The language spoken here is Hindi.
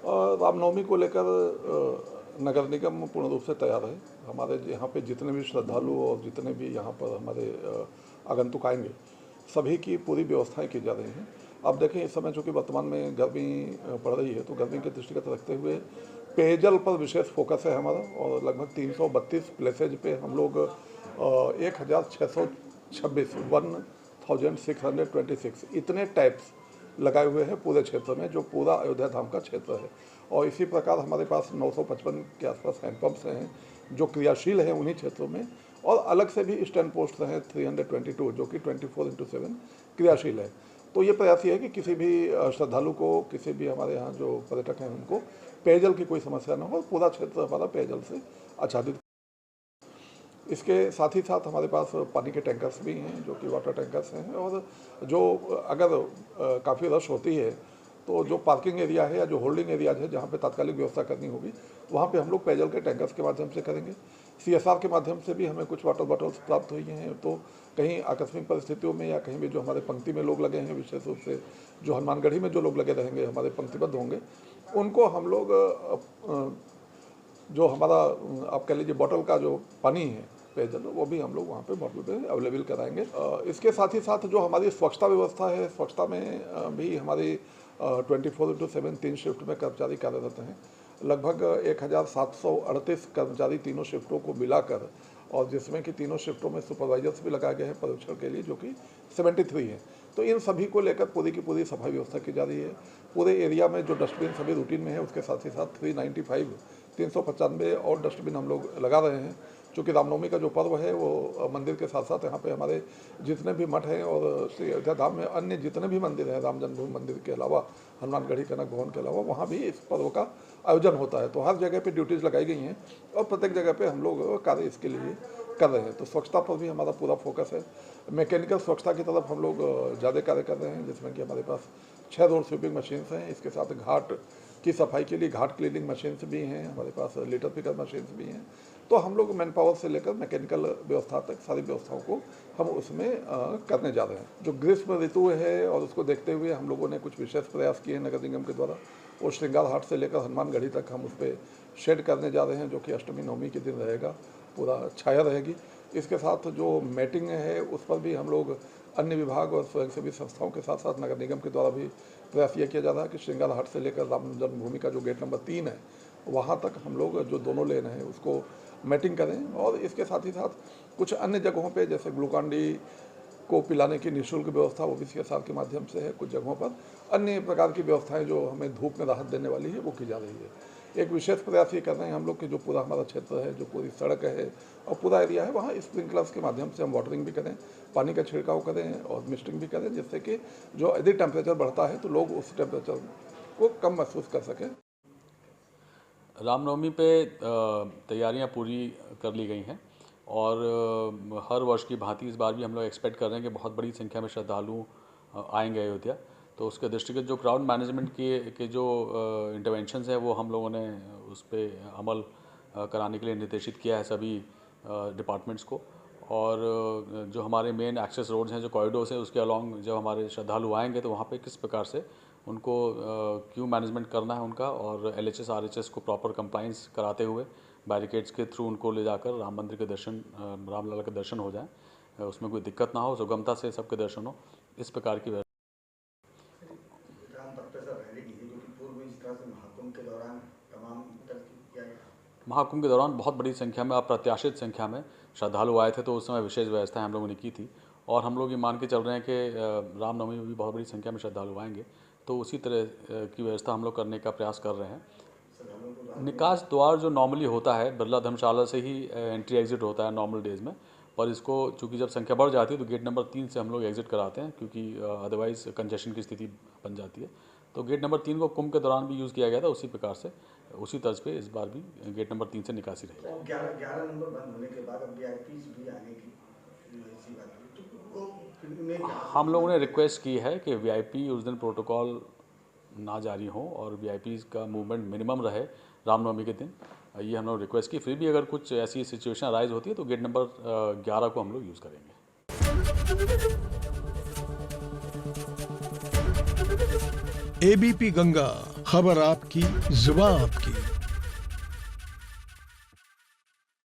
रामनवमी को लेकर नगर निगम पूर्ण रूप से तैयार है। हमारे यहाँ पे जितने भी श्रद्धालु और जितने भी यहाँ पर हमारे आगंतुक आएंगे, सभी की पूरी व्यवस्थाएं की जा रही हैं। अब देखें, इस समय चूँकि वर्तमान में गर्मी पड़ रही है, तो गर्मी के दृष्टिगत रखते हुए पेयजल पर विशेष फोकस है हमारा, और लगभग 332 प्लेसेज पे हम लोग 1626 इतने टैप्स लगाए हुए हैं पूरे क्षेत्र में, जो पूरा अयोध्या धाम का क्षेत्र है। और इसी प्रकार हमारे पास 955 के आसपास हैंडपम्प्स हैं जो क्रियाशील हैं उन्हीं क्षेत्रों में, और अलग से भी स्टैंड पोस्ट हैं 322 जो कि 24/7 क्रियाशील है। तो ये प्रयास ये है कि किसी भी श्रद्धालु को, किसी भी हमारे यहाँ जो पर्यटक हैं उनको पेयजल की कोई समस्या न हो, पूरा क्षेत्र हमारा पेयजल से आच्छादित। इसके साथ ही साथ हमारे पास पानी के टैंकर्स भी हैं जो कि वाटर टैंकर्स हैं, और जो अगर काफ़ी रश होती है तो जो पार्किंग एरिया है या जो होल्डिंग एरियाज है जहाँ पे तात्कालिक व्यवस्था करनी होगी, वहाँ पे हम लोग पेयजल के टैंकर्स के माध्यम से करेंगे। CSR के माध्यम से भी हमें कुछ वाटर बॉटल्स प्राप्त हुई हैं, तो कहीं आकस्मिक परिस्थितियों में या कहीं भी जो हमारे पंक्ति में लोग लगे हैं, विशेष रूप से जो हनुमानगढ़ी में जो लोग लगे रहेंगे, हमारे पंक्तिबद्ध होंगे, उनको हम लोग जो हमारा आप कह लीजिए बॉटल का जो पानी है पेयजल, वो भी हम लोग वहाँ पे बॉटल पे अवेलेबल कराएंगे। इसके साथ ही साथ जो हमारी स्वच्छता व्यवस्था है, स्वच्छता में भी हमारी 24/7 3 शिफ्ट में कर्मचारी कार्यरत हैं। लगभग 1738 कर्मचारी तीनों शिफ्टों को मिलाकर, और जिसमें कि तीनों शिफ्टों में सुपरवाइजर्स भी लगाए गए हैं पर्यवेक्षण के लिए, जो कि 73 हैं। तो इन सभी को लेकर पूरी की पूरी सफाई व्यवस्था की जा रही है। पूरे एरिया में जो डस्टबिन सभी रूटीन में है, उसके साथ ही साथ 395 और डस्टबिन हम लोग लगा रहे हैं। चूँकि रामनवमी का जो पर्व है वो मंदिर के साथ साथ यहाँ पे हमारे जितने भी मठ हैं और श्री अयोध्या धाम में अन्य जितने भी मंदिर हैं, राम जन्मभूमि मंदिर के अलावा, हनुमानगढ़ी कनक भवन के अलावा, वहाँ भी इस पर्व का आयोजन होता है। तो हर जगह पे ड्यूटीज़ लगाई गई हैं और प्रत्येक जगह पे हम लोग कार्य इसके लिए कर रहे हैं। तो स्वच्छता पर भी हमारा पूरा फोकस है। मैकेनिकल स्वच्छता की तरफ हम लोग ज़्यादा कार्य कर रहे हैं, जिसमें कि हमारे पास 6 रोड स्वीपिंग मशीन्स हैं। इसके साथ घाट की सफाई के लिए घाट क्लीनिंग मशीन्स भी हैं, हमारे पास लीटर पिकर मशीन्स भी हैं। तो हम लोग मैन पावर से लेकर मैकेनिकल व्यवस्था तक सारी व्यवस्थाओं को हम उसमें करने जा रहे हैं। जो ग्रीष्म ऋतु है और उसको देखते हुए हम लोगों ने कुछ विशेष प्रयास किए हैं नगर निगम के द्वारा, और श्रृंगार हाट से लेकर हनुमानगढ़ी तक हम उस पर शेड करने जा रहे हैं, जो कि अष्टमी नवमी के दिन रहेगा, पूरा छाया रहेगी। इसके साथ जो मैटिंग है उस पर भी हम लोग अन्य विभाग और स्वयंसेवी संस्थाओं के साथ साथ नगर निगम के द्वारा भी प्रयास ये किया जा रहा है कि श्रृंगार हाट से लेकर राम जन्मभूमि का जो गेट नंबर 3 है, वहाँ तक हम लोग जो दोनों लेन हैं उसको मैटिंग करें। और इसके साथ ही साथ कुछ अन्य जगहों पे, जैसे ग्लूकान-डी को पिलाने की निःशुल्क व्यवस्था वो भी CSR के माध्यम से है। कुछ जगहों पर अन्य प्रकार की व्यवस्थाएं जो हमें धूप में राहत देने वाली है वो की जा रही है। एक विशेष प्रयास ये कर रहे हैं हम लोग कि जो पूरा हमारा क्षेत्र है, जो पूरी सड़क है और पूरा एरिया है, वहाँ स्प्रिंकलर्स के माध्यम से हम वाटरिंग भी करें, पानी का छिड़काव करें और मिस्टिंग भी करें, जिससे कि जो यदि टेम्परेचर बढ़ता है तो लोग उस टेम्परेचर को कम महसूस कर सकें। रामनवमी पे तैयारियां पूरी कर ली गई हैं, और हर वर्ष की भांति इस बार भी हम लोग एक्सपेक्ट कर रहे हैं कि बहुत बड़ी संख्या में श्रद्धालु आएंगे अयोध्या। तो उसके दृष्टिगत जो क्राउड मैनेजमेंट के जो इंटरवेंशंस हैं वो हम लोगों ने उस पर अमल कराने के लिए निर्देशित किया है सभी डिपार्टमेंट्स को। और जो हमारे मेन एक्सेस रोड्स हैं, जो कॉरिडोर्स हैं, उसके अलॉन्ग जब हमारे श्रद्धालु आएंगे तो वहाँ पे किस प्रकार से उनको क्यू मैनेजमेंट करना है उनका, और LHS RHS को प्रॉपर कंप्लाइंस कराते हुए बैरिकेड्स के थ्रू उनको ले जाकर राम मंदिर के दर्शन, रामलला के दर्शन हो जाएं, उसमें कोई दिक्कत ना हो, सुगमता से सबके दर्शन हो, इस प्रकार की महाकुंभ के दौरान बहुत बड़ी संख्या में, अप्रत्याशित संख्या में श्रद्धालु आए थे, तो उस समय विशेष व्यवस्थाएं हम लोगों ने की थी। और हम लोग ये मान के चल रहे हैं कि रामनवमी में भी बहुत बड़ी संख्या में श्रद्धालु आएंगे, तो उसी तरह की व्यवस्था हम लोग करने का प्रयास कर रहे हैं। निकास द्वार जो नॉर्मली होता है, बिरला धर्मशाला से ही एंट्री एग्जिट होता है नॉर्मल डेज़ में, पर इसको चूँकि जब संख्या बढ़ जाती है तो गेट नंबर 3 से हम लोग एग्जिट कराते हैं, क्योंकि अदरवाइज़ कंजेशन की स्थिति बन जाती है। तो गेट नंबर 3 को कुंभ के दौरान भी यूज़ किया गया था, उसी प्रकार से उसी तर्ज पे इस बार भी गेट नंबर 3 से निकासी रही। 11 नंबर बंद होने के बाद अब VIPs भी आने की ऐसी बात है, तो हम लोगों ने रिक्वेस्ट की है कि VIP उस दिन प्रोटोकॉल ना जारी हो और VIPs का मूवमेंट मिनिमम रहे रामनवमी के दिन, ये हम लोग रिक्वेस्ट की। फिर भी अगर कुछ ऐसी सिचुएशन अराइज होती है तो गेट नंबर 11 को हम लोग यूज़ करेंगे। एबीपी गंगा, खबर आपकी, जुबान आपकी।